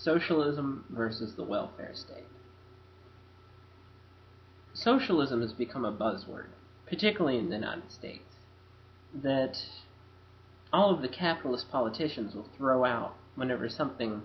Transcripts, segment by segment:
Socialism versus the welfare state. Socialism has become a buzzword, particularly in the United States, that all of the capitalist politicians will throw out whenever something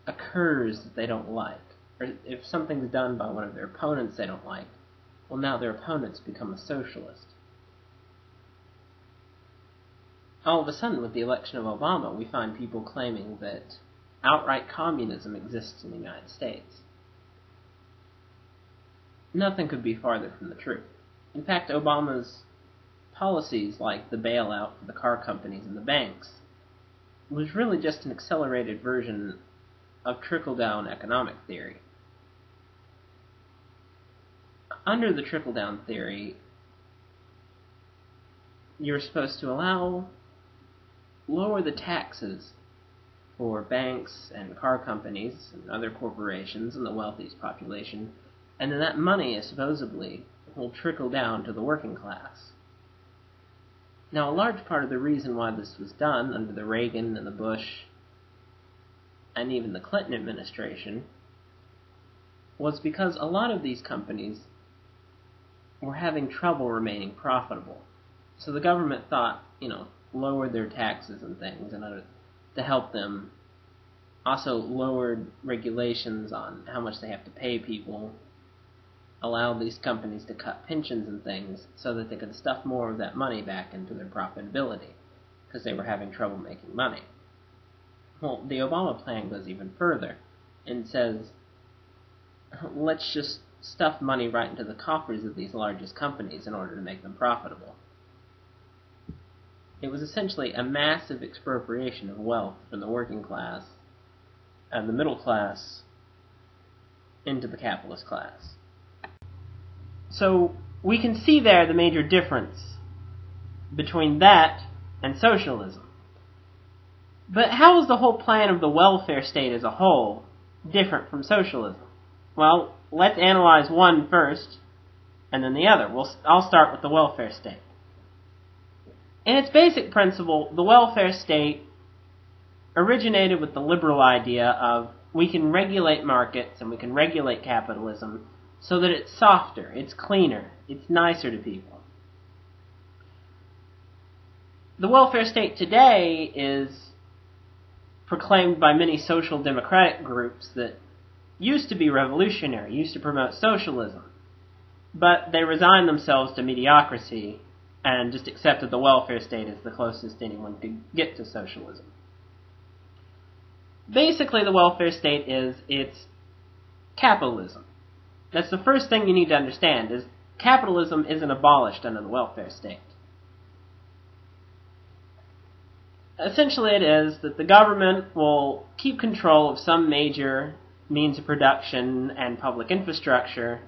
occurs that they don't like, or if something's done by one of their opponents they don't like. Well, now their opponents become a socialist. All of a sudden, with the election of Obama, we find people claiming that outright communism exists in the United States. Nothing could be farther from the truth. In fact, Obama's policies, like the bailout for the car companies and the banks, was really just an accelerated version of trickle-down economic theory. Under the trickle-down theory, you're supposed to lower the taxes for banks and car companies and other corporations and the wealthiest population, and then that money supposedly will trickle down to the working class. Now, a large part of the reason why this was done under the Reagan and the Bush and even the Clinton administration was because a lot of these companies were having trouble remaining profitable. So the government thought, lowered their taxes and things in order to help them. Also lowered regulations on how much they have to pay people, allowed these companies to cut pensions and things so that they could stuff more of that money back into their profitability, because they were having trouble making money. Well, the Obama plan goes even further and says, let's just stuff money right into the coffers of these largest companies in order to make them profitable. It was essentially a massive expropriation of wealth from the working class and the middle class into the capitalist class. So we can see there the major difference between that and socialism. But how is the whole plan of the welfare state as a whole different from socialism? Well, let's analyze one first, and then the other. I'll start with the welfare state. In its basic principle, the welfare state originated with the liberal idea of we can regulate markets and we can regulate capitalism so that it's softer, it's cleaner, it's nicer to people. The welfare state today is proclaimed by many social democratic groups that used to be revolutionary, used to promote socialism, but they resigned themselves to mediocrity and just accepted the welfare state as the closest anyone could get to socialism. Basically, the welfare state it's capitalism. That's the first thing you need to understand, is capitalism isn't abolished under the welfare state. Essentially, it is that the government will keep control of some major means of production and public infrastructure,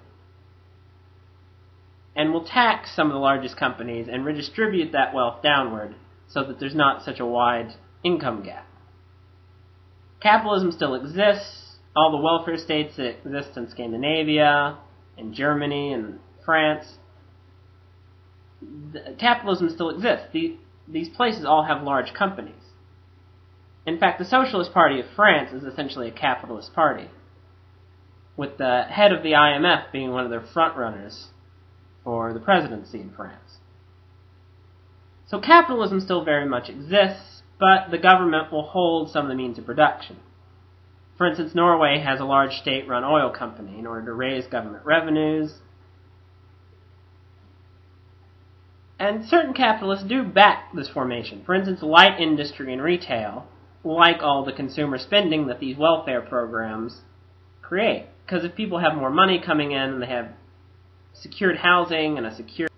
and will tax some of the largest companies and redistribute that wealth downward so that there's not such a wide income gap. Capitalism still exists. All the welfare states that exist in Scandinavia, in Germany, and France, capitalism still exists. These places all have large companies. In fact, the Socialist Party of France is essentially a capitalist party, with the head of the IMF being one of their front-runners for the presidency in France. So capitalism still very much exists, but the government will hold some of the means of production. For instance, Norway has a large state-run oil company in order to raise government revenues. And certain capitalists do back this formation. For instance, light industry and retail like all the consumer spending that these welfare programs create. Because if people have more money coming in and they have secured housing and a secure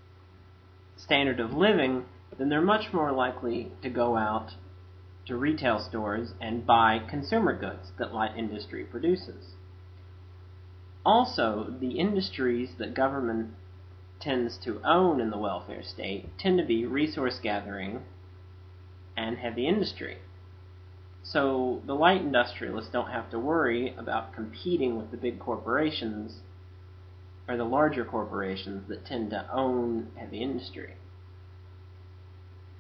standard of living, then they're much more likely to go out to retail stores and buy consumer goods that light industry produces. Also, the industries that government tends to own in the welfare state tend to be resource gathering and heavy industry. So the light industrialists don't have to worry about competing with the big corporations or the larger corporations that tend to own heavy industry.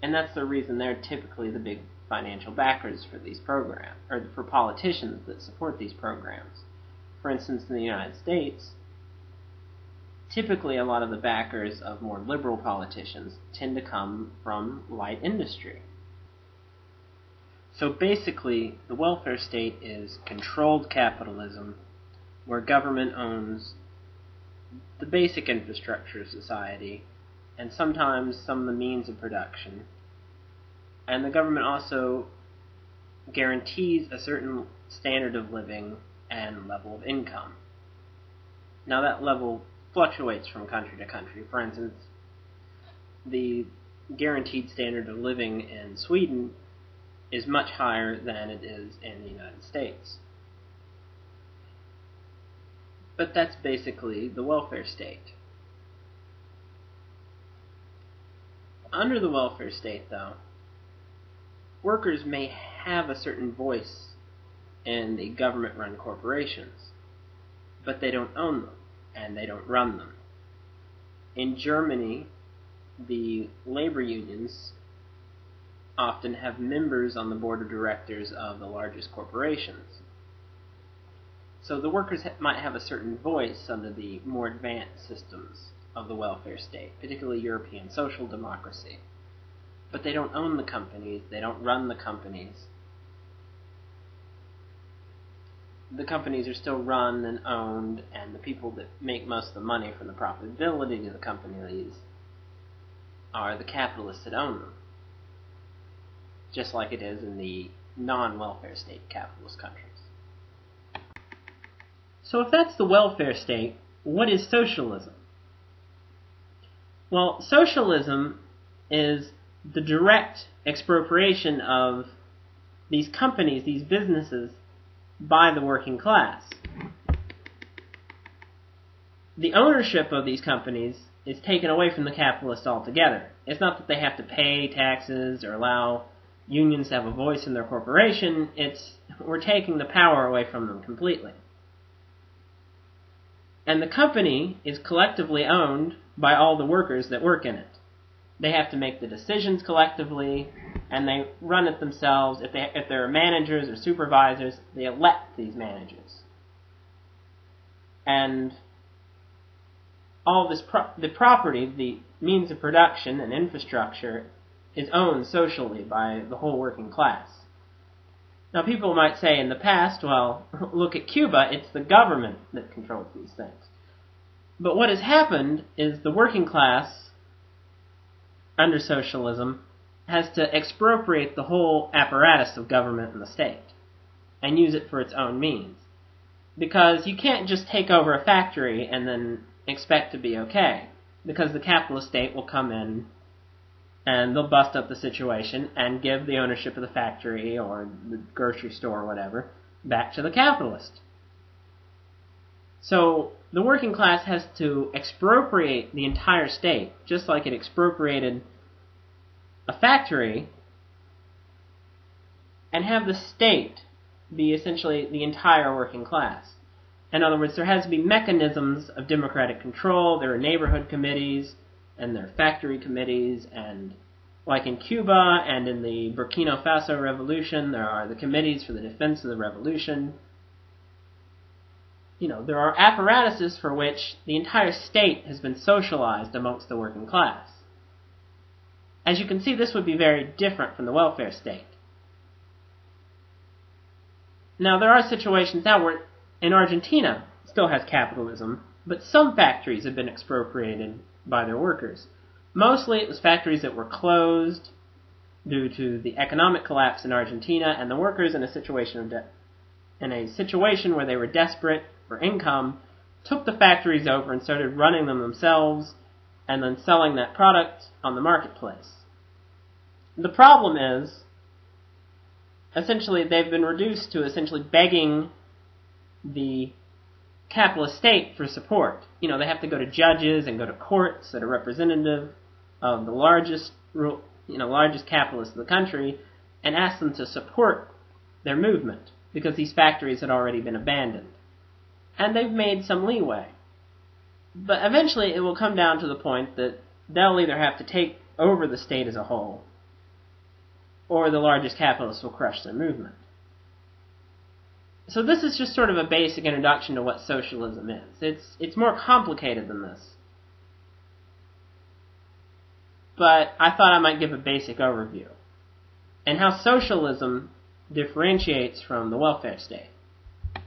And that's the reason they're typically the big financial backers for these programs, or for politicians that support these programs. For instance, in the United States, typically a lot of the backers of more liberal politicians tend to come from light industry. So basically, the welfare state is controlled capitalism where government owns the basic infrastructure of society and sometimes some of the means of production. And the government also guarantees a certain standard of living and level of income. Now that level fluctuates from country to country. For instance, the guaranteed standard of living in Sweden is much higher than it is in the United States. But that's basically the welfare state. Under the welfare state, though, workers may have a certain voice in the government-run corporations, but they don't own them, and they don't run them. In Germany, the labor unions often have members on the board of directors of the largest corporations. So the workers might have a certain voice under the more advanced systems of the welfare state, particularly European social democracy. But they don't own the companies, they don't run the companies. The companies are still run and owned, and the people that make most of the money from the profitability of the companies are the capitalists that own them, just like it is in the non-welfare state capitalist countries. So if that's the welfare state, what is socialism? Well, socialism is the direct expropriation of these companies, these businesses, by the working class. The ownership of these companies is taken away from the capitalists altogether. It's not that they have to pay taxes or allow unions to have a voice in their corporation. We're taking the power away from them completely. And the company is collectively owned by all the workers that work in it. They have to make the decisions collectively, and they run it themselves. If there are managers or supervisors, they elect these managers. And all this the property, the means of production and infrastructure, is owned socially by the whole working class. Now people might say in the past, well, look at Cuba, it's the government that controls these things. But what has happened is the working class, under socialism, has to expropriate the whole apparatus of government and the state and use it for its own means. Because you can't just take over a factory and then expect to be okay. Because the capitalist state will come in and they'll bust up the situation and give the ownership of the factory or the grocery store or whatever back to the capitalist. So the working class has to expropriate the entire state, just like it expropriated a factory, and have the state be essentially the entire working class. In other words, there has to be mechanisms of democratic control. There are neighborhood committees, and there are factory committees, and like in Cuba and in the Burkina Faso revolution, there are the committees for the defense of the revolution. There are apparatuses for which the entire state has been socialized amongst the working class. As you can see, this would be very different from the welfare state. Now, there are situations now where in Argentina still has capitalism, but some factories have been expropriated by their workers. Mostly it was factories that were closed due to the economic collapse in Argentina, and the workers in a situation where they were desperate for income took the factories over and started running them themselves and then selling that product on the marketplace. The problem is, essentially, they've been reduced to essentially begging the capitalist state for support. They have to go to judges and go to courts that are representative of the largest capitalists of the country and ask them to support their movement because these factories had already been abandoned. And they've made some leeway. But eventually it will come down to the point that they'll either have to take over the state as a whole, or the largest capitalists will crush their movement. So this is just sort of a basic introduction to what socialism is. It's more complicated than this. But I thought I might give a basic overview, and how socialism differentiates from the welfare state.